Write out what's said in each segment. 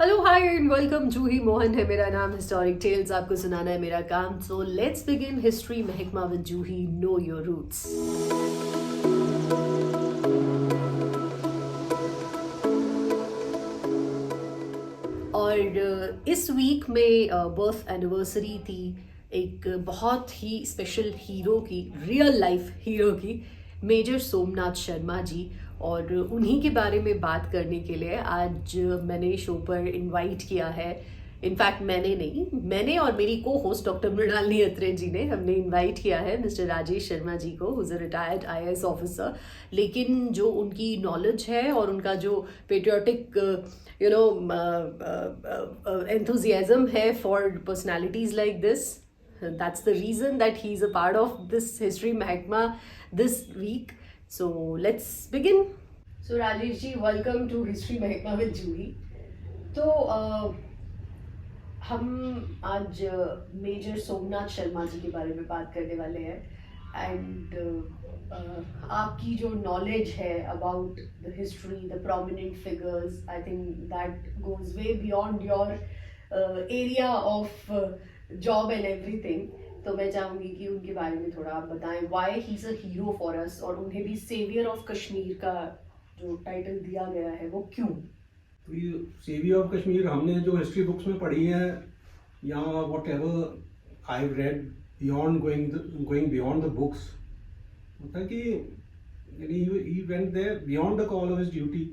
Hello hi and welcome. Juhi Mohan है मेरा नाम। हिस्टोरिक टेल्स आपको सुनाना है मेरा काम। सो लेट्स बिगिन हिस्ट्री महकमा with Juhi. Know your roots. और इस वीक में बर्थ एनिवर्सरी थी एक बहुत ही स्पेशल हीरो की, रियल लाइफ हीरो की, मेजर सोमनाथ शर्मा जी। और उन्हीं के बारे में बात करने के लिए आज मैंने शो पर इनवाइट किया है। इनफैक्ट मैंने और मेरी को होस्ट डॉक्टर मृणालिनी अत्रे जी ने हमने इनवाइट किया है मिस्टर राजेश शर्मा जी को, who's a retired IAS officer. लेकिन जो उनकी नॉलेज है और उनका जो patriotic enthusiasm hai for personalities like this. That's the reason that he's a part of this History Mahakma this week. So let's begin. So Rajesh ji, welcome to History Mahakma with Juhi. तो हम आज major Somnath Sharma जी के बारे में बात करने वाले हैं। एंड आपकी जो नॉलेज है about the history, the prominent figures, I think that goes way beyond your area of job and everything. तो मैं चाहूँगी कि उनके बारे में थोड़ा आप बताएं, why he is a hero for अस, और उन्हें भी सेवियर ऑफ कश्मीर का जो टाइटल दिया गया है वो क्यों। तो ये सेवियर ऑफ कश्मीर हमने जो हिस्ट्री बुक्स में पढ़ी है या what ever I read beyond going beyond the books, होता है कि he went there beyond the call of his duty.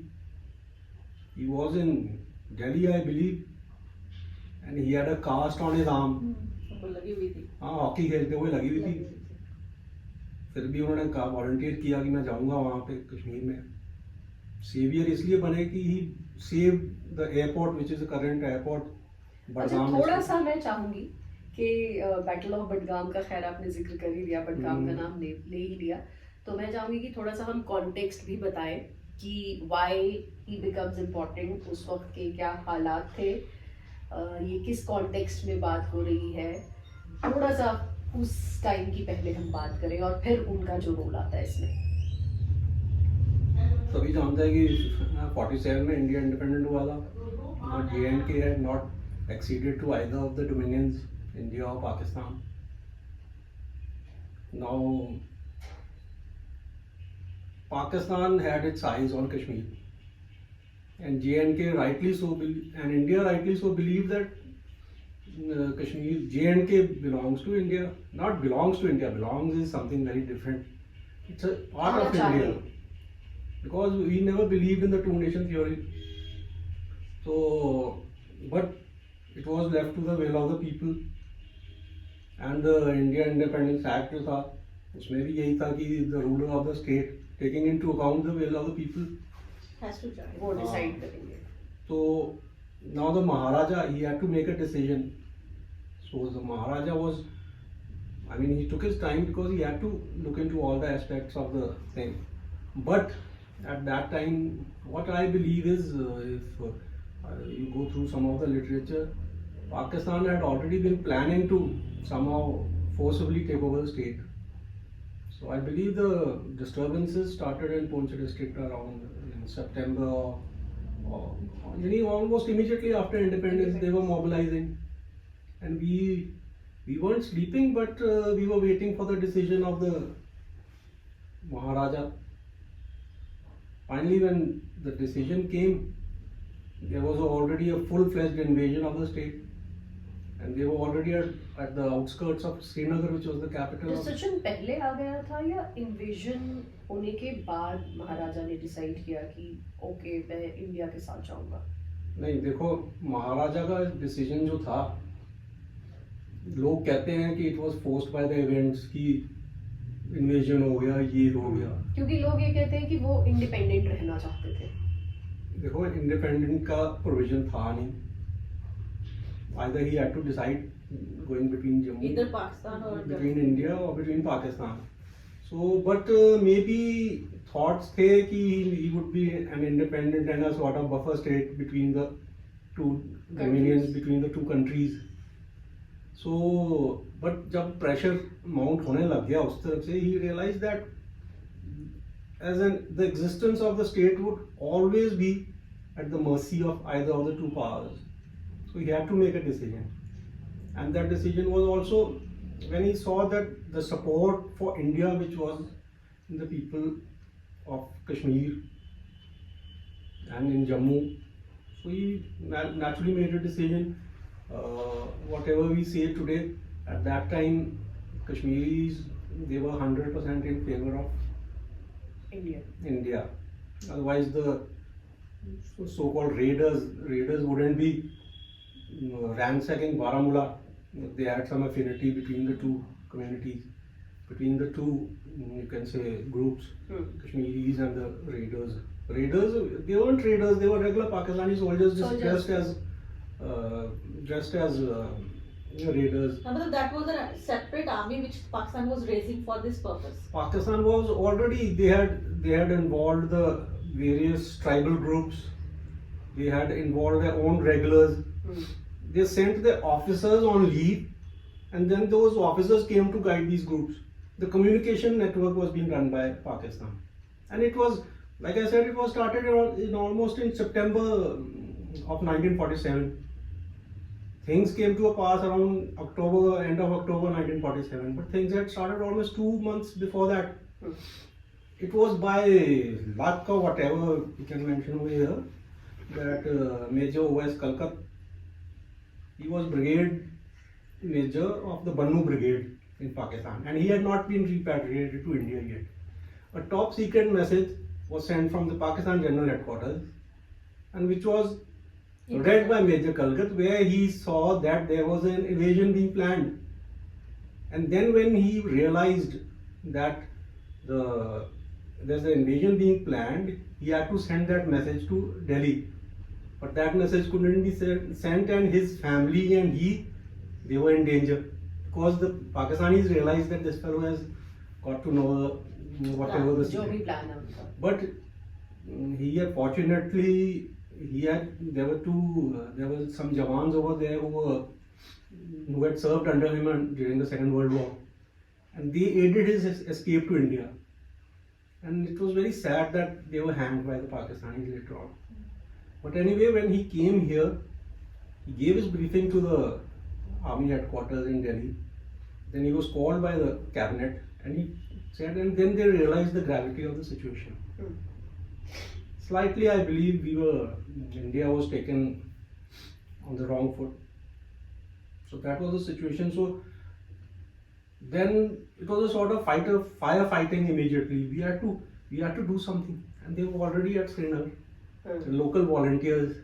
He was in Delhi, I believe, and he had a cast on his arm. लगी हुई थी, हाँ, hockey खेलते हुए लगी हुई थी। फिर भी उन्होंने कहा, वॉलंटियर किया कि मैं जाऊंगा वहाँ पे कश्मीर में। सेवियर इसलिए बने कि he save the airport which is the current airport Budgam. थोड़ा सा मैं चाहूंगी कि बैटल ऑफ बडगाम का, खैर आपने जिक्र कर ही दिया, बडगाम का नाम ले ही लिया, तो मैं चाहूंगी कि थोड़ा सा हम कॉन्टेक्स्ट भी बताएं कि व्हाई ही बिकम्स इम्पोर्टेंट, उस वक्त के क्या हालात थे, ये किस कॉन्टेक्स्ट में बात हो रही है। थोड़ा सा उस टाइम की पहले हम बात करें और फिर उनका जो रोल आता है इसमें। सभी जानते हैं कि 47 में इंडिया इंडिपेंडेंट हुआ था, but JNK had not acceded to either of the dominions, India और Pakistan. Now Pakistan had its eyes on Kashmir, and JNK rightly so, and India rightly so believed that Kashmir, JNK belongs to India. Not belongs to India, belongs is something very different. It's a part of India. Because we never believed in the two nation theory. So, but it was left to the will of the people. And the India Independence Act जो था, उसमें भी यही था कि the ruler of the state, taking into account the will of the people, has to join, वो decide करेंगे। So now the Maharaja, he had to make a decision. So the Maharaja was, I mean, he took his time because he had to look into all the aspects of the thing. But at that time, what I believe is, if you go through some of the literature, Pakistan had already been planning to somehow forcibly take over the state. So I believe the disturbances started in Poonch district around in September, or almost immediately after independence. They were mobilizing, and we weren't sleeping, but we were waiting for the decision of the Maharaja. Finally, when the decision came, there was already a full-fledged invasion of the state, and they were already at the outskirts of Srinagar, which was the capital. Decision पहले आ गया था या invasion होने के बाद महाराजा ने decide किया कि ओके मैं इंडिया के साथ जाऊंगा? नहीं, देखो, महाराजा का डिसीजन जो था, लोग कहते हैं कि it was forced by the events, कि इन्वेजन हो गया, ये हो गया, क्योंकि लोग ये कहते हैं कि वो इंडिपेंडेंट रहना चाहते थे। देखो, इंडिपेंडेंट का प्रोविजन था नहीं। Either he had to decide going between Jammu, इधर पाकिस्तान और between India or between Pakistan. So, but maybe thoughts थे कि he would be an independent and a sort of buffer state between the two dominions, between the two countries. So, but जब pressure mount होने लग गया उस तरफ से, he realized that the existence of the state would always be at the mercy of either of the two powers. So he had to make a decision. And that decision was also when he saw that the support for India, which was in the people of Kashmir and in Jammu, so he naturally made a decision. Whatever we say today, at that time, Kashmiris, they were 100% in favor of India. Otherwise, the so-called raiders wouldn't be ransacking Baramulla. They had some affinity between the two communities, between the two, you can say, groups, Kashmiris and the raiders. Raiders, they weren't raiders, they were regular Pakistani soldiers dressed as raiders. But that was a separate army which Pakistan was raising for this purpose. Pakistan was already, they had involved the various tribal groups, they had involved their own regulars. They sent their officers on leave, and then those officers came to guide these groups. The communication network was being run by Pakistan, and it was, like I said, it was started almost in September of 1947. Things came to a pass around October, end of October 1947, but things had started almost 2 months before that. It was by luck or whatever you can mention over here that Major O.S. Kalkat, he was brigade major of the Bannu Brigade in Pakistan, and he had not been repatriated to India yet. A top secret message was sent from the Pakistan General Headquarters, and which was read by Major Kalkat, where he saw that there was an invasion being planned. And then when he realized that there's an invasion being planned, he had to send that message to Delhi. But that message couldn't be sent, and his family and they were in danger. Because the Pakistanis realized that this fellow has got to know whatever the secret. But fortunately, there were some Jawans over there who had served under him during the Second World War, and they aided his escape to India. And it was very sad that they were hanged by the Pakistanis later on. But anyway, when he came here, he gave his briefing to the army headquarters in Delhi. Then he was called by the cabinet, and he said, and then they realized the gravity of the situation. Slightly, I believe India was taken on the wrong foot. So that was the situation. So then it was a sort of firefighting immediately. We had to do something, and they were already at Srinagar. The local volunteers,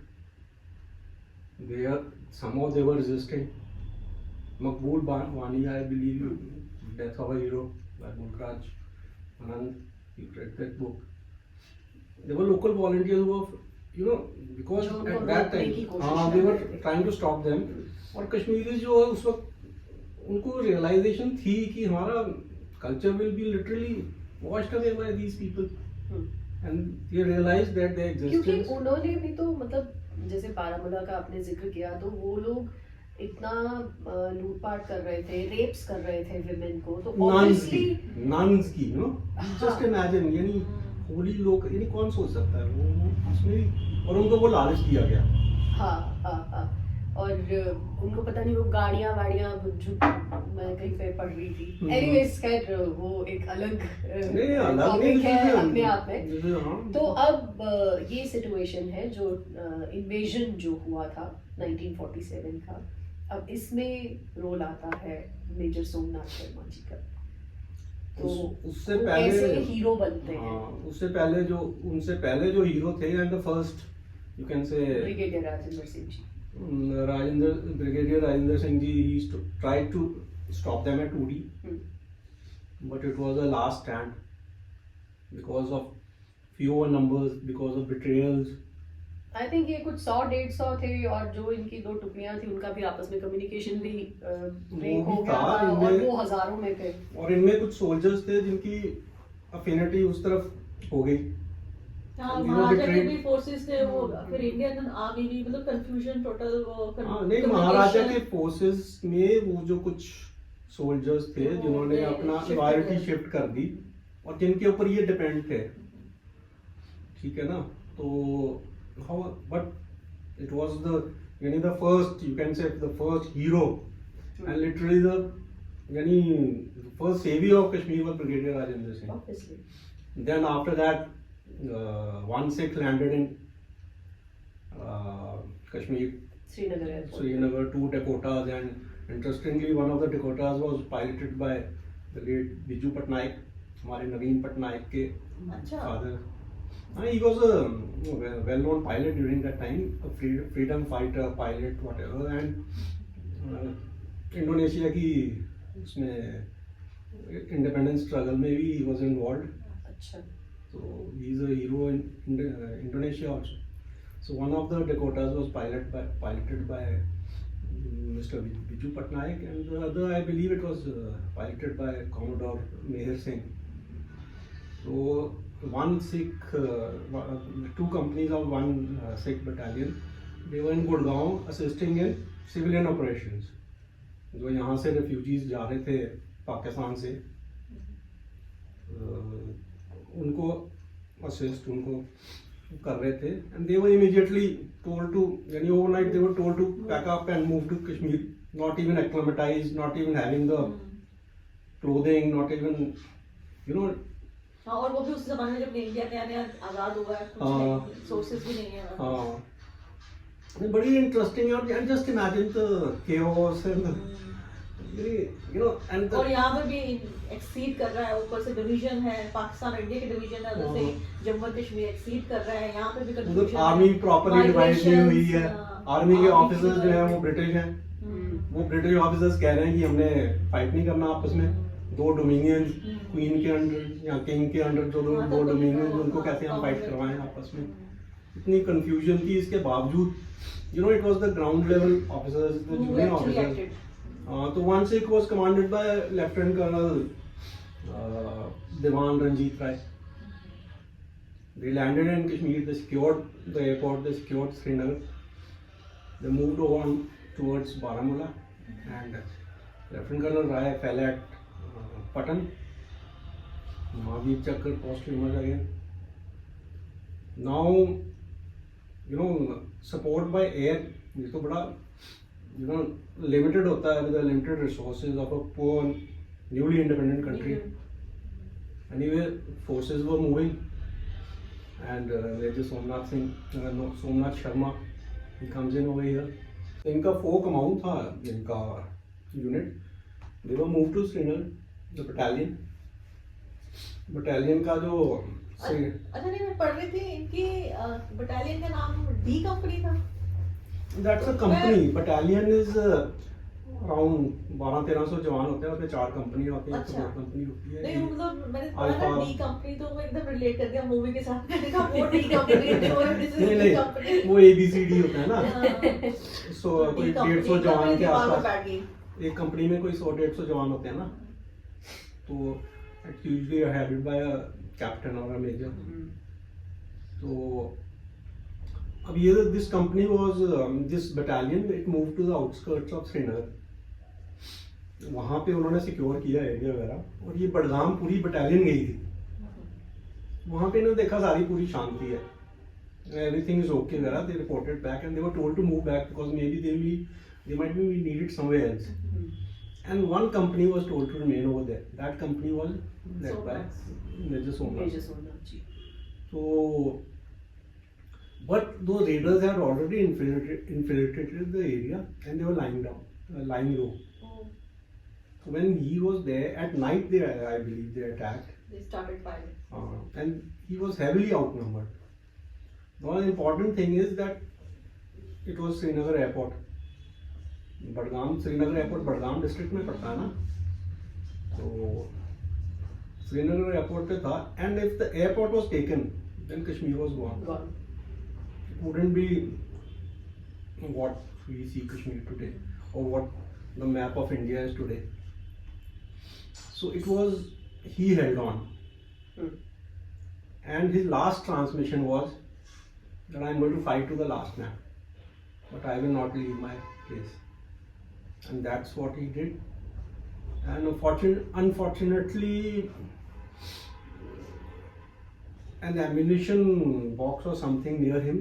somehow they were resisting. Maqbool Wani, I believe, Death of a Hero by Mulkraj Anand, you read that book. There were local volunteers who were, because at that time they were trying to stop them. और कश्मीरी जो है उस वक्त उनको realization थी कि हमारा culture will be literally washed away by these people. And they realized that their existence. क्योंकि उन्होंने भी तो मतलब जैसे बारामूला का आपने जिक्र किया, तो वो लोग इतना लूटपाट कर रहे थे, रेप्स कर रहे थे विमेन को, तो ऑब्वियसली nuns की, just imagine, यानी होली लोग, यानी कौन सोच सकता है वो उसमें, और उनको वो लालच दिया गया. हाँ. और उनको पता नहीं वो गाड़ियाँ मैं कहीं पे पढ़ रही थी. एनीवेज खैर वो एक अलग टॉपिक है अपने आप में. तो अब ये सिचुएशन है जो इन्वेजन जो हुआ था 1947 का, अब इसमें रोल आता है मेजर सोमनाथ शर्मा जी का. तो उससे पहले कैसे हीरो बनते हैं? उनसे पहले जो हीरो थे, and the first you can say brigadier Rajendra Singh ji. Brigadier Rajendra Singh ji, he tried to stop them at Uri, but it was a last stand because of fewer numbers, because of betrayals. I think ये कुछ 100-150 थे, और जो इनकी दो टुकड़ियां थी उनका भी आपस में कम्युनिकेशन भी ब्रेक हो गया था, और वो हजारों में थे. और इनमें कुछ सोल्जर्स थे जिनकी अफिनिटी उस तरफ हो गई. महाराजा के भी फोर्सेस थे, वो फिर इंडियन आर्मी भी, मतलब कंफ्यूजन टोटल. नहीं, महाराजा के फोर्सेस में वो जो कुछ सोल्जर्स थे जिन्होंने अपना लॉयल्टी शिफ्ट कर दी और जिनके ऊपर ये डिपेंड थे, ठीक है ना. तो how, but it was the first, you can say the first hero, and literally the first savior of Kashmir was Brigadier Rajendra Singh. Obviously. Then after that, one Sikh landed in Kashmir, Srinagar Airport. Srinagar, 2 Dakotas, and interestingly, one of the Dakotas was piloted by the late Biju Patnaik, हमारे नवीन पटनायक के अच्छा. father. He was a well-known pilot during that time, a freedom fighter, pilot, whatever, and Indonesia की उसमें independence struggle में भी he was involved. अच्छा. So he is a hero in Indonesia also. So one of the Dakotas was piloted by Mr. Biju Patnaik, and the other, I believe it was piloted by Commodore Meher Singh. So one Sikh, 2 companies of one Sikh battalion, they were in Gurgaon assisting in civilian operations. जो यहाँ से refugees जा रहे थे पाकिस्तान से, उनको assist, उनको कर रहे थे, and they were immediately told to, यानी overnight they were told to pack up and move to Kashmir, not even acclimatized, not even having the clothing, not even, हाँ, और वो भी उस जमाने में जब इंडिया नया नया आजाद हुआ है, कुछ सोर्सेज भी नहीं है. हाँ, बड़ी इंटरेस्टिंग है, and just imagine the chaos and and और यहाँ पे भी एक्सीड कर रहा है, ऊपर से डिवीजन है, पाकिस्तान इंडिया के डिवीजन है, उधर से जम्मू एंड कश्मीर एक्सीड कर रहा है, यहाँ पे भी कंफ्यूजन. आर्मी प्रॉपर्ली डिवाइड नहीं हुई है. आर्मी के ऑफिसर्स जो हैं वो ब्रिटिश हैं, वो ब्रिटिश ऑफिसर्स कह रहे हैं कि हमने फाइट नहीं करना आपस में. 2 डोमिनियन, क्वीन के अंडर या किंग के अंडर जो 2 डोमिनियन, उनको कैसे हम फाइट करवाएं आपस में. इतनी कंफ्यूजन थी. इसके बावजूद it was the ground level officers, the junior officers. तो one Sikh was commanded by Lieutenant Colonel Dewan Ranjit Rai. They landed in Kashmir, they secured the airport, they secured Srinagar. They moved on towards Baramulla, and Lieutenant Colonel Rai fell at Patan. Mahavir Chakra post emerged again. Now, support by air, ये तो बड़ा limited होता है, with the limited resources of a poor newly independent country. Anyway, forces were moving, and Major Somnath Sharma, he comes in over here. इनका 4 कमाऊं था, इनका unit. They were moved to Srinagar, the battalion. का जो अच्छा, नहीं, मैं पढ़ रही थी इनकी बटालियन का नाम डी कंपनी था. That's a company. Battalion is around 1200-1300 जवान होते हैं, उसमें 4 कंपनी होती हैं, अच्छा. कंपनी होती है. नहीं, मतलब मैंने पढ़ा ना डी कंपनी, तो वो एकदम रिलेट कर दिया मूवी के साथ. मैंने कहा वो डी कंपनी, नहीं, वो ABCD होता है ना. सो कोई 150 जवान के आसपास, एक कंपनी में कोई 100-150 जवान होते हैं ना, तो it's usually headed by a captain or a major. तो अब ये this company was this battalion, it moved to the outskirts of Srinagar. वहाँ पे उन्होंने सिक्योर किया एरिया वगैरह, और ये बडगाम पूरी बटालियन गई थी. वहाँ पे इन्होंने देखा सारी पूरी शांति है, everything is okay वगैरह. They reported back and they were told to move back because maybe they might be needed somewhere else. And one company was told to remain over there. That company was led by Major Somnath. So, but those raiders had already infiltrated the area, and they were lying low. So when he was there at night, I believe they attacked. They started firing. And he was heavily outnumbered. The one important thing is that it was Srinagar Airport. Srinagar Airport Budgam district में पड़ता है ना, तो Srinagar airport पे था. And if the airport was taken, then Kashmir was gone. It wouldn't be what we see Kashmir today, or what the map of India is today. So it was, he held on. And his last transmission was that I am going to fight to the last man, but I will not leave my place. And that's what he did. And unfortunately, an ammunition box or something near him,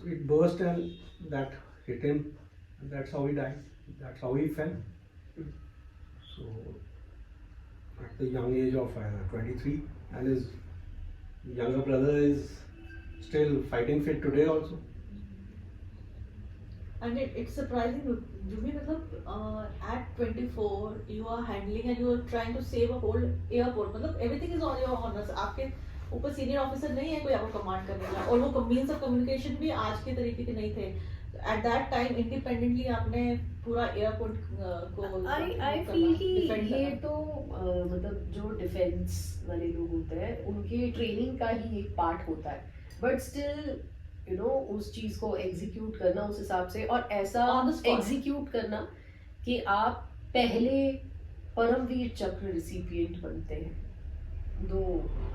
it burst and that hit him, and that's how he died. That's how he fell. So at the young age of 23, and his younger brother is still fighting fit today also. And it's surprising, Jumi, मतलब at 24 you are handling and you are trying to save a whole airport. मतलब everything is on your honors. आपके ऊपर senior officer नहीं है कोई आपको command करने वाला, और वो मीन्स ऑफ कम्युनिकेशन भी आज के तरीके के नहीं थे. एट दैट टाइम इंडिपेंडेंटली आपने पूरा एयरपोर्ट को आई फील कि ये तो मतलब जो डिफेंस वाले लोग होते हैं उनके ट्रेनिंग का ही एक पार्ट होता है, बट स्टिल यू नो उस चीज को एग्जीक्यूट करना उस हिसाब से, और ऐसा एग्जीक्यूट करना कि आप पहले परमवीर चक्र रिसिपिएंट बनते हैं, दो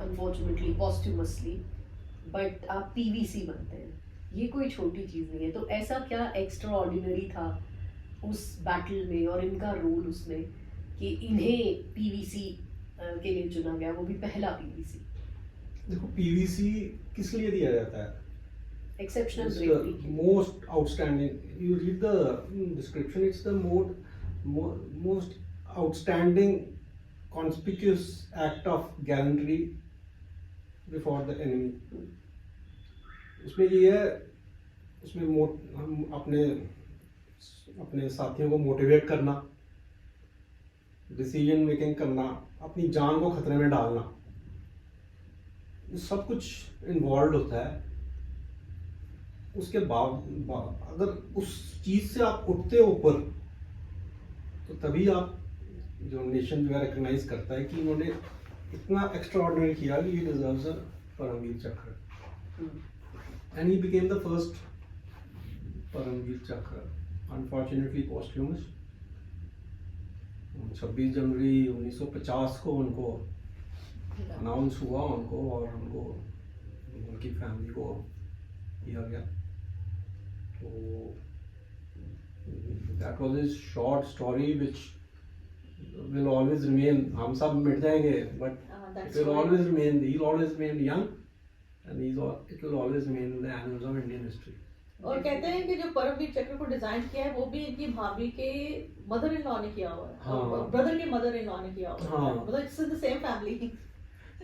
अनफॉर्चुनेटली पॉस्ट्यूमसली, बट आप पीवीसी बनते हैं, ये कोई छोटी चीज नहीं है. तो ऐसा क्या एक्स्ट्रा ऑर्डिनरी था उस बैटल में और इनका रोल उसमें कि इन्हें पीवीसी के लिए चुना गया, वो भी पहला पीवीसी. देखो पीवीसी किस लिए दिया जाता है? Exceptional It's bravery. the most outstanding. You read the description. It's the most outstanding, conspicuous act of gallantry before the enemy. उसमें ये है, उसमें हम अपने साथियों को मोटिवेट करना, डिसीजन मेकिंग करना, अपनी जान को खतरे में डालना, ये सब कुछ इन्वॉल्व होता है. उसके बाद अगर उस चीज से आप उठते हो ऊपर, तो तभी आप जो नेशन जो है रिकग्नाइज करता है कि इन्होंने इतना एक्स्ट्रा ऑर्डिनरी किया कि ही deserves a Paramvir Chakra. And he became the first Paramvir Chakra, unfortunately पोस्ट्यूमस. 26 जनवरी 1950 को उनको अनाउंस हुआ उनको, और उनकी फैमिली को दिया गया. तो that was his short story which will always remain. हम सब मिट जाएंगे, but it will always remain. He'll always remain young, and it will always remain in the annals of Indian history. और कहते हैं कि जो परमवीर चक्र को डिजाइन किया है वो भी इनकी भाभी के मदर इन लॉ ने किया हुआ है, हाँ. ब्रदर के मदर इन लॉ ने किया हुआ है. हाँ. मतलब इट्स द सेम फैमिली.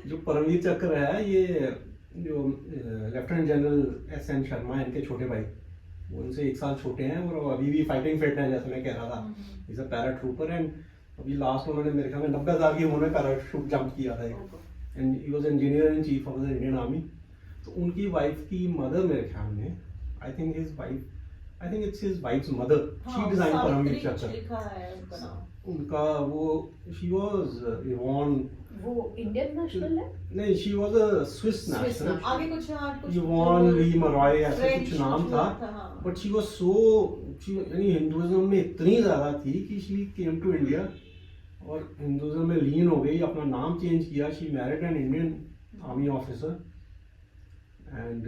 जो परमवीर चक्र है, ये जो लेफ्टिनेंट जनरल एस.एन. शर्मा इनके छोटे भाई, वो उनसे 1 साल छोटे हैं और अभी भी फाइटिंग फिट हैं, जैसे मैं कह रहा था. इज अ पैराट्रूपर, एंड अभी लास्ट उन्होंने मेरे ख्याल में 90 साल की उन्होंने पैराशूट जंप किया था, and he was engineer in chief of the Indian army. तो उनकी वाइफ की मदर मेरे ख्याल में, I think it's his wife's mother, she design Paramvir Chakra. उनका वो शी वाज इवॉन, वो इंडियन नेशनल है? नहीं, she was a Swiss national. आगे कुछ इवॉन ली मरॉय ऐसे कुछ नाम था, बट शी वाज सो, यानी हिंदुइज्म में इतनी ज्यादा थी कि शी केम टू इंडिया और हिंदुइज्म में लीन हो गई, अपना नाम चेंज किया. She married an Indian army officer, and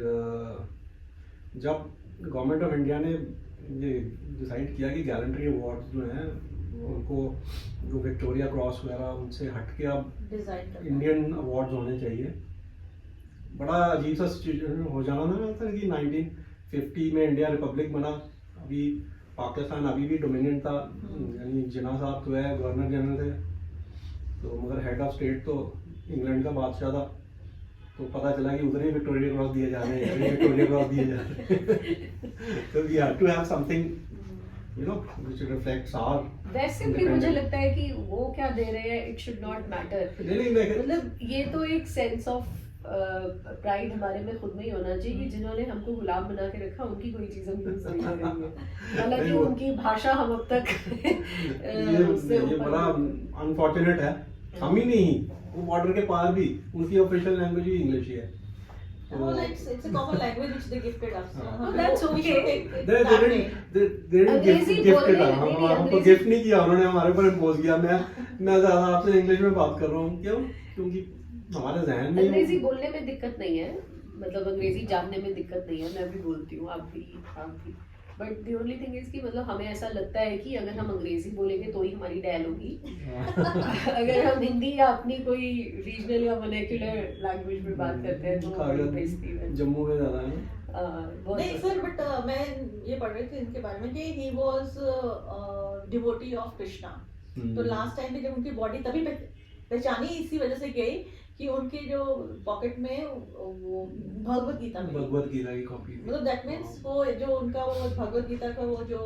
जब गवर्नमेंट ऑफ इंडिया ने ये डिसाइड किया कि गैलेंट्री अवार्ड जो हैं उनको, जो विक्टोरिया क्रॉस वगैरह उनसे हट के अब इंडियन अवार्ड्स होने चाहिए. बड़ा अजीब सा सिचुएशन हो जाना था कि 1950 में इंडिया रिपब्लिक बना, अभी पाकिस्तान अभी भी डोमिनेंट था, यानी जिन्ना साहब तो है गवर्नर जनरल थे, तो मगर हेड ऑफ स्टेट तो इंग्लैंड का बादशाह था. तो पता चला कि उधर ही विक्टोरिया क्रॉस दिए जा रहे हैं, विक्टोरिया क्रॉस दिए जा रहे हैं. तो we have to have something you know which reflects our. वैसे भी मुझे लगता है कि वो क्या दे रहे हैं, इट शुड नॉट मैटर. मतलब ये तो एक सेंस ऑफ प्राइड हमारे में खुद में ही होना चाहिए कि जिन्होंने हमको गुलाम बना के रखा उनकी कोई चीज हम यूज नहीं करेंगे, हालांकि उनकी भाषा हम अब तक ये बड़ा अनफॉर्चुनेट है. हम ही नहीं, वो बॉर्डर के पार भी उनकी ऑफिशियल लैंग्वेज ही इंग्लिश ही है. It's a common language which they gifted us. Oh, that's okay. They didn't gift it. हमको गिफ्ट नहीं किया उन्होंने, हमारे ऊपर इम्पोज किया. मैं ज़्यादा आपसे इंग्लिश में बात कर रहा हूँ. क्यों? क्योंकि हमारे जहन में अंग्रेजी बोलने में दिक्कत नहीं है, मतलब अंग्रेजी जानने में दिक्कत नहीं है. मैं भी बोलती हूँ, आप भी. But the only thing is कि मतलब हमें ऐसा लगता है कि अगर हम अंग्रेजी बोलेंगे तो ही हमारी डैल होगी अगर हम हिंदी या अपनी कोई रीजनल या वर्नाक्युलर लैंग्वेज में बात करते हैं तो बड़ी बेइज्जती है। जम्मू में ज्यादा है। बहुत नहीं सर, बट मैं ये पढ़ रही थी इनके बारे में कि he was devotee of Krishna. तो लास्ट टाइम पे जब उनकी बॉडी तभी पहचानी इसी वजह से गई कि उनके जो पॉकेट में वो भगवत गीता में, भगवत गीता की कॉपी, मतलब दैट मीन्स वो जो उनका वो भगवत गीता का वो जो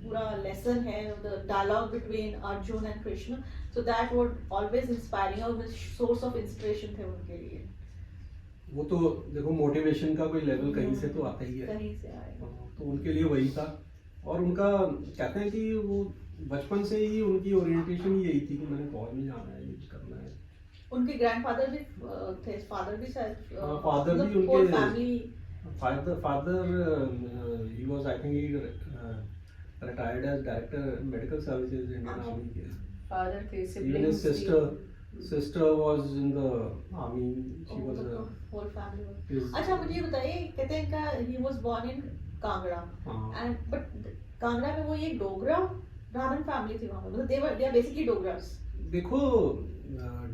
पूरा लेसन है, the dialogue between Arjun and Krishna, so that would always inspiring और सोर्स ऑफ इंस्पिरेशन थे उनके लिए। वो तो देखो मोटिवेशन का कोई लेवल कहीं से तो आता ही है, कहीं से आए। तो उनके लिए वही था। और उनका कहते हैं कि वो बचपन से ही उनकी ओरिएंटेशन यही थी कि मैंने फौज में जाना है, ये करना है। उनके ग्रैंडफादर भी थे, फादर भी शायद, फादर भी मतलब उनके family, father he was I think he retired as director medical services Indian army के। फादर थे, Even his sister was in the army. She was a whole family. his- अच्छा मुझे ये बताइए, कहते हैं का he was born in Kangra, हाँ। एंड बट कांगड़ा में वो ये डोगरा ब्राह्मण फैमिली थी वहाँ पे, मतलब दे आर बेसिकली डोगरास। देखो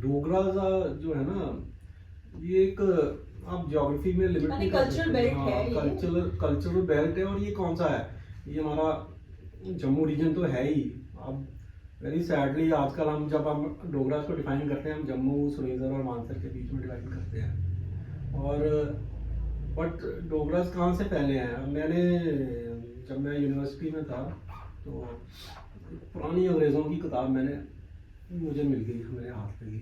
डोगराज जो है ना, ये एक आप ज्योग्राफी में लिमिट नहीं कर कल्चरल सकते। बेल्ट हाँ, है ये। कल्चरल बेल्ट है। और ये कौन सा है, ये हमारा जम्मू रीजन तो है ही। अब वेरी सैडली आजकल जब हम डोगराज को डिफाइन करते हैं, हम जम्मू, सुरेंद्र और मानसर के बीच में डिवाइड करते हैं। और बट डोगराज कहाँ से फैले हैं, मैंने जब मैं यूनिवर्सिटी में था तो पुरानी अंग्रेज़ों की किताब मुझे मिल गई, मेरे हाथ लगी।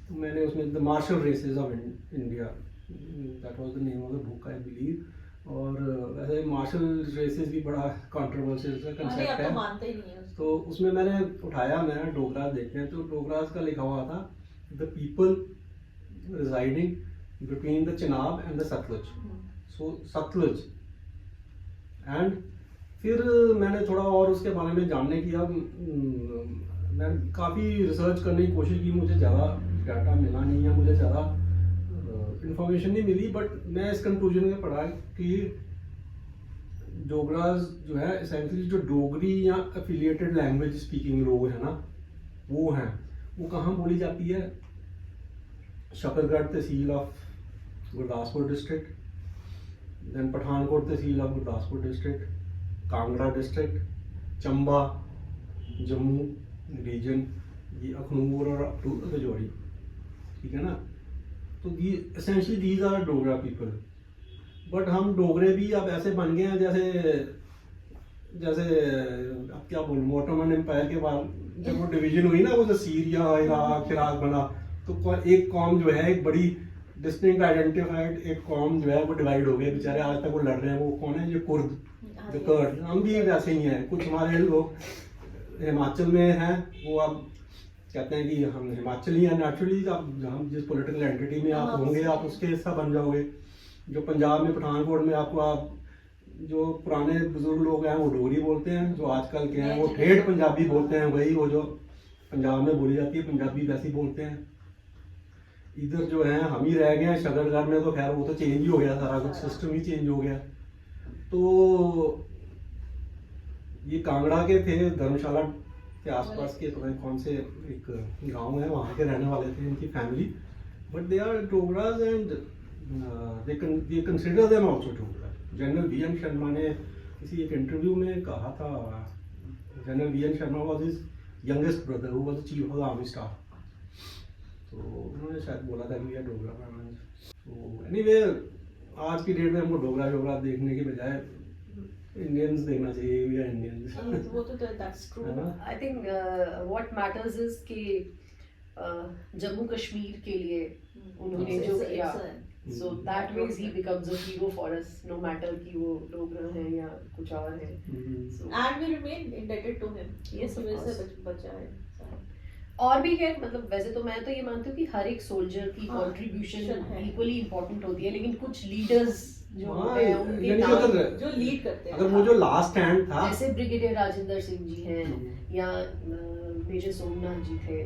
तो मैंने उसमें the martial races of India, that was the name of the book I believe. और वैसे मार्शल रेसेस भी बड़ा कंट्रोवर्शियल सा कंसेप्ट है, मानते ही नहीं है उसको। तो उसमें मैंने उठाया, मैंने डोगराज देखते हैं तो डोगराज का लिखा हुआ था the people residing between the Chenab and the Sutlej, so Sutlej. And फिर मैंने थोड़ा और उसके बारे में जानने की, मैंने काफ़ी रिसर्च करने की कोशिश की, मुझे ज़्यादा डाटा मिला नहीं है, मुझे ज़्यादा इंफॉर्मेशन नहीं मिली। बट मैं इस कंक्लूजन में पढ़ा कि डोगराज जो है एसेंशली जो डोगरी या एफिलिएटेड लैंग्वेज स्पीकिंग लोग हैं ना, वो हैं। वो कहाँ बोली जाती है, Shakargarh tehsil of Gurdaspur district, then Pathankot tehsil of Gurdaspur district, Kangra district, Chamba Jammu region, ये अखनूर और अप टू राजौरी, ठीक है ना। तो ये essentially these are Dogra people. But हम डोगरे भी अब ऐसे बन गए हैं जैसे अब क्या बोलूँ, ऑटोमन एम्पायर के बाद जब वो डिवीजन हुई ना, वो जो सीरिया, इराक, इराक बना, तो एक कौम जो है, एक बड़ी डिस्टिंक्ट आइडेंटिफाइड एक कौम जो है वो डिवाइड हो गए। बेचारे आज तक वो लड़ रहे हैं। वो कौन है, ये कुर्द, जो कर्ड। हम भी वैसे ही हैं। कुछ हमारे लोग हिमाचल में हैं, वो अब कहते हैं कि हम हिमाचली हैं नेचुरली। अब हम जिस पॉलिटिकल एंटिटी में आप होंगे, आप उसके हिस्सा बन जाओगे। जो पंजाब में पठानकोट में आप जो पुराने बुजुर्ग लोग हैं वो डोगरी बोलते हैं, जो आजकल के हैं वो ठेठ पंजाबी बोलते हैं। वही वो जो पंजाब में बोली जाती है पंजाबी, वैसी बोलते हैं। इधर जो है हम ही रह गए हैं। शकरगढ़ में तो खैर वो तो चेंज ही हो गया, सारा कुछ सिस्टम ही चेंज हो गया। तो ये कांगड़ा के थे, धर्मशाला के आसपास के, पता नहीं कौन से एक गांव है, वहाँ के रहने वाले थे इनकी family. But they are Dogras and they consider them also Dogra. General V N. Sharma ने किसी एक इंटरव्यू में कहा था, general V N. Sharma was his youngest brother who was the chief of the army staff. तो उन्होंने शायद बोला था कि डोगरा ब्राह्मण। तो एनीवे आज की डेट में हमको डोगरा देखने के बजाय इंडियंस देखना चाहिए, वी आर इंडियंस। वो तो that's true. I think what matters is कि जम्मू कश्मीर के लिए उन्होंने जो किया, so that means he becomes a hero for us, no matter कि वो डोगरा है या कुछ और है। And we remain indebted to him, Yes, of course. बचा है। और भी है, मतलब वैसे तो मैं तो ये मानती हूँ कि हर एक सोल्जर की हाँ, कंट्रीब्यूशन है। इक्वली इम्पोर्टेंट होती है, लेकिन कुछ लीडर्स जो हाँ, होते हैं उनके यानी नाम, अगर- जो लीड करते हैं, अगर वो जो लास्ट स्टैंड था, जैसे ब्रिगेडियर राजेंद्र सिंह जी हैं या मेजर सोमनाथ जी थे,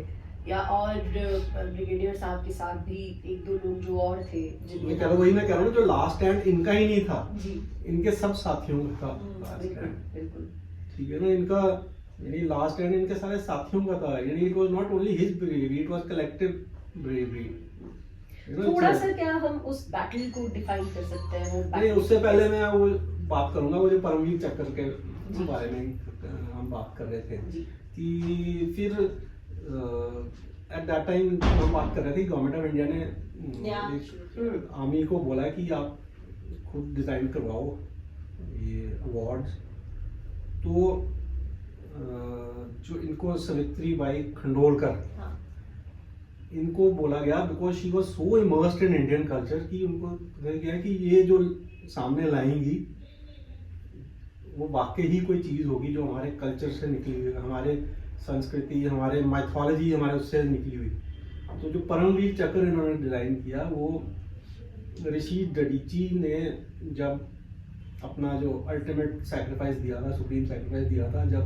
या और ब्रिगेडियर साहब के साथ भी एक दो लोग जो और थे मैं कह रहा हूँ, वही मैं कह रहा हूँ, जो लास्ट स्टैंड इनका ही नहीं था, जी इनके सब साथियों का था लास्ट बिल्कुल स्टैंड। बिल्कुल ठीक है ना, इनका यानी लास्ट स्टैंड इनके सारे साथियों का था, यानी it was not only his bravery, it was collective bravery. थोड़ा सा क्या हम उस बैटल को डिफाइन कर सकते हैं वो नहीं, उससे पहले मैं वो बात करूंगा, वो जो परमवीर चक्र के जी। बारे में हम बात कर रहे थे जी कि फिर एट दैट टाइम हम बात कर रहे थे, गवर्नमेंट ऑफ इंडिया ने एक आर्मी को बोला कि आप खुद डिजाइन करवाओ ये अवार्ड्स। तो जो इनको सावित्री बाई खंडोलकर, हाँ। इनको बोला गया because she was so immersed in Indian culture कि उनको कहा गया कि ये जो सामने लाएंगी वो वाकई ही कोई चीज़ होगी जो हमारे कल्चर से निकली हुई, हमारे संस्कृति, हमारे माइथोलॉजी, हमारे उससे निकली हुई। तो जो परमवीर चक्र इन्होंने डिज़ाइन किया, वो ऋषि दधीची ने जब अपना जो अल्टीमेट सैक्रिफाइस दिया था, सुप्रीम सैक्रिफाइस दिया था, जब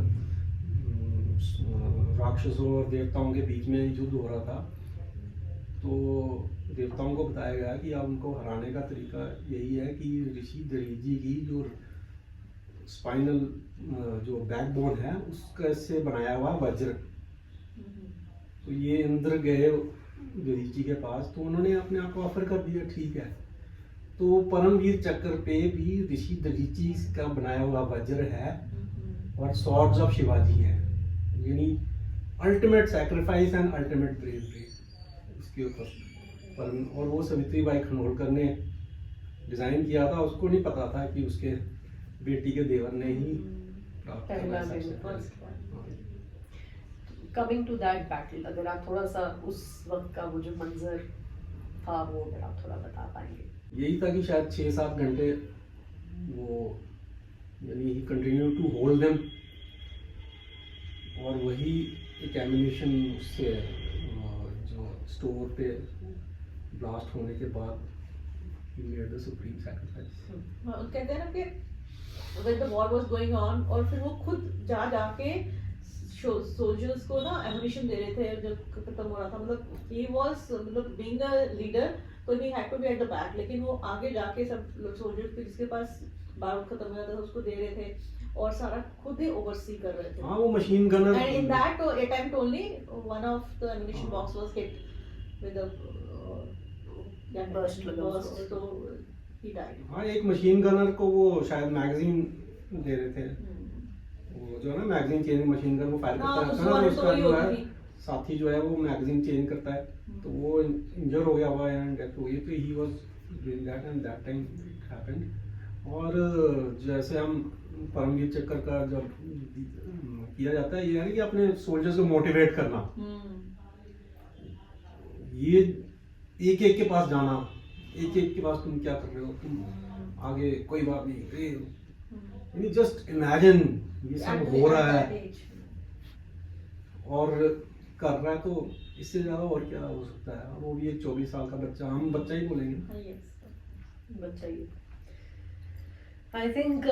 राक्षसों और देवताओं के बीच में युद्ध हो रहा था, तो देवताओं को बताया गया कि आप उनको हराने का तरीका यही है कि ऋषि दधीची की जो स्पाइनल जो बैकबोन है उसका से बनाया हुआ वज्र। तो ये इंद्र गए दधीची के पास, तो उन्होंने अपने आप को ऑफर कर दिया, ठीक है। तो परमवीर चक्र पे भी ऋषि दधीची का बनाया हुआ वज्र है और स्वॉर्ड्स ऑफ शिवाजी है, यानी ultimate sacrifice and ultimate bravery इसके ऊपर। और वो सावित्री बाई खंडोलकर ने डिजाइन किया था, उसको नहीं पता था कि उसके बेटी के देवर ने ही प्राप्त पहला करना सबसे दिन। पहले। कमिंग टू दैट बैटल, अगर आप थोड़ा सा उस वक्त का वो जो मंजर था वो अगर आप थोड़ा बता पाएंगे। यही था कि शायद 6-7 घंटे वो यानी ही कंटिन्यू टू होल्ड देम, और वही एक एमिनेशन उससे जो स्टोर पे ब्लास्ट होने के बाद he made the supreme sacrifice। कहते हैं ना कि when the war was going on, और फिर वो खुद जाके सोल्जर्स को ना एमिनेशन दे रहे थे जब खत्म हो रहा था। मतलब he was मतलब being a leader, तो he had to be at the back, लेकिन वो आगे जाके सब सोल्जर्स के जिसके पास बारूद खत्म हो जाता था उसको दे रहे थे और सारा खुद ही ओवरसी कर रहे थे। हाँ, वो machine gunner. And in that attempt only one of the ammunition box was hit with a Burst लगा burst, उसको। so he died। हाँ, एक मशीन गनर को वो शायद मैगजीन दे रहे थे, वो जो है ना मैगजीन चेंजिंग मशीन गन, वो फायर हाँ, करता उस रहता है ना, वाले तो उसका वही जो होती है थी। साथी जो है वो मैगजीन चेंज करता है, तो वो इंजर हो गया हुआ एंड डेथ हो गई, तो he was doing that and that time it happened. और जैसे हम परमवीर चक्र का जब किया जाता है, ये है कि अपने सोल्जर्स को मोटिवेट करना, ये एक एक के पास जाना, एक एक के पास तुम क्या कर रहे हो, तुम आगे कोई बात नहीं, यानी जस्ट इमेजिन ये सब हो रहा है और कर रहा है, तो इससे ज्यादा और क्या हो सकता है। वो भी एक 24 साल का बच्चा, हम बच्चा ही बोलेंगे। बच्चा ही। आई थिंक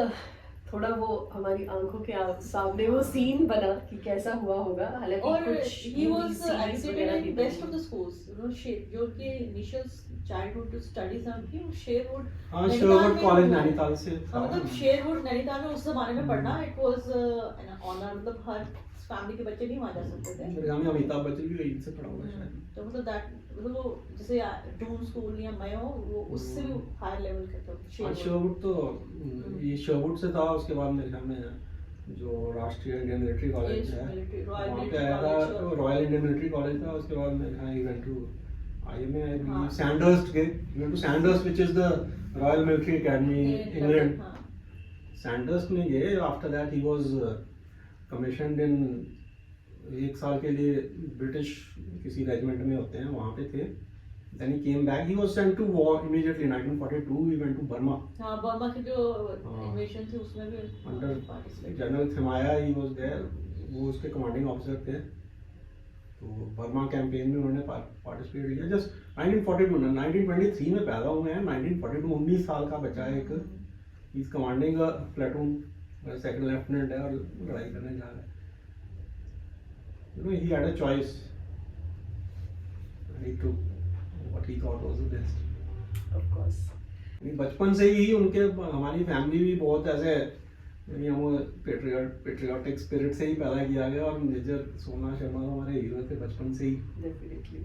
थोड़ा वो हमारी आंखों के सामने वो सीन बना कि कैसा हुआ होगा। हालांकि और कुछ he was series educated वगैरह in भी best बनी। of the schools, you know, जो उनके initial childhood studies हैं उनकी, वो शेरवुड हाँ, नैनीताल शेरवुड में कॉलेज हुआ। नैनीताल से था। मतलब शेरवुड नैनीताल में उस जमाने में पढ़ना इट वाज एन ऑनर, मतलब हर फैमिली के बच्चे नहीं वहाँ जा सकते थे। मेरे घर में अमिताभ बच्चन भी वहीं से पढ़ा हुआ है शायद। तो मतलब दैट मतलब वो जैसे डून स्कूल या मयो, वो उससे भी हायर लेवल के थे हाँ, शेरवुड। शेरवुड तो ये शेरवुड से था, उसके बाद मेरे ख्याल में जो राष्ट्रीय इंडियन मिलिट्री कॉलेज है रॉयल वहाँ पे मिलिट्री आया था, college. Royal Indian military college था। उसके बाद मेरे ख्याल इवेंट टू IMA, I हाँ। believe Sandhurst गए, went to Sandhurst which is the Royal Military Academy in England। Sandhurst में गए, after that he was commissioned in, एक साल के लिए ब्रिटिश किसी रेजिमेंट में होते हैं वहाँ पे थे। Then he came back, he was sent to war immediately, 1942 he went to Burma। हाँ, बर्मा की जो हाँ। इन्वेशन थी उसमें भी Under participate। General Thimayya he was there, वो उसके कमांडिंग ऑफिसर थे। तो बर्मा कैंपेन में उन्होंने पार्टिसिपेट किया। जस्ट 1942 ना 1923 में पैदा हुए हैं, 1942 19 साल का बच्चा है एक, he is commanding a platoon, second lieutenant है और लड़ाई करने जा रहा है। You know he had a choice he took what he thought was the best. Of course. बचपन से ही उनके हमारी फैमिली भी बहुत ऐसे यानी हम पेट्रियाटिक स्पिरिट से ही पैदा किया गया और मेजर सोमनाथ शर्मा तो हमारे हीरो थे बचपन से ही. Definitely.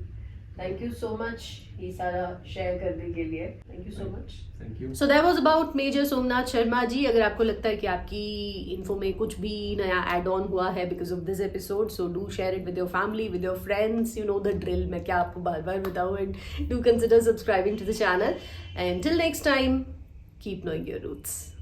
Thank you so much ये सारा शेयर करने के लिए. Thank you so much. Thank you. So that was about Major Somnath Sharma जी. अगर आपको लगता है कि आपकी इन्फो में कुछ भी नया एड ऑन हुआ है because of this episode, so do share it with your family, with your friends. You know the drill. मैं क्या आपको बार बार बताऊँ, and do consider subscribing to the channel. And till next time, keep knowing your roots.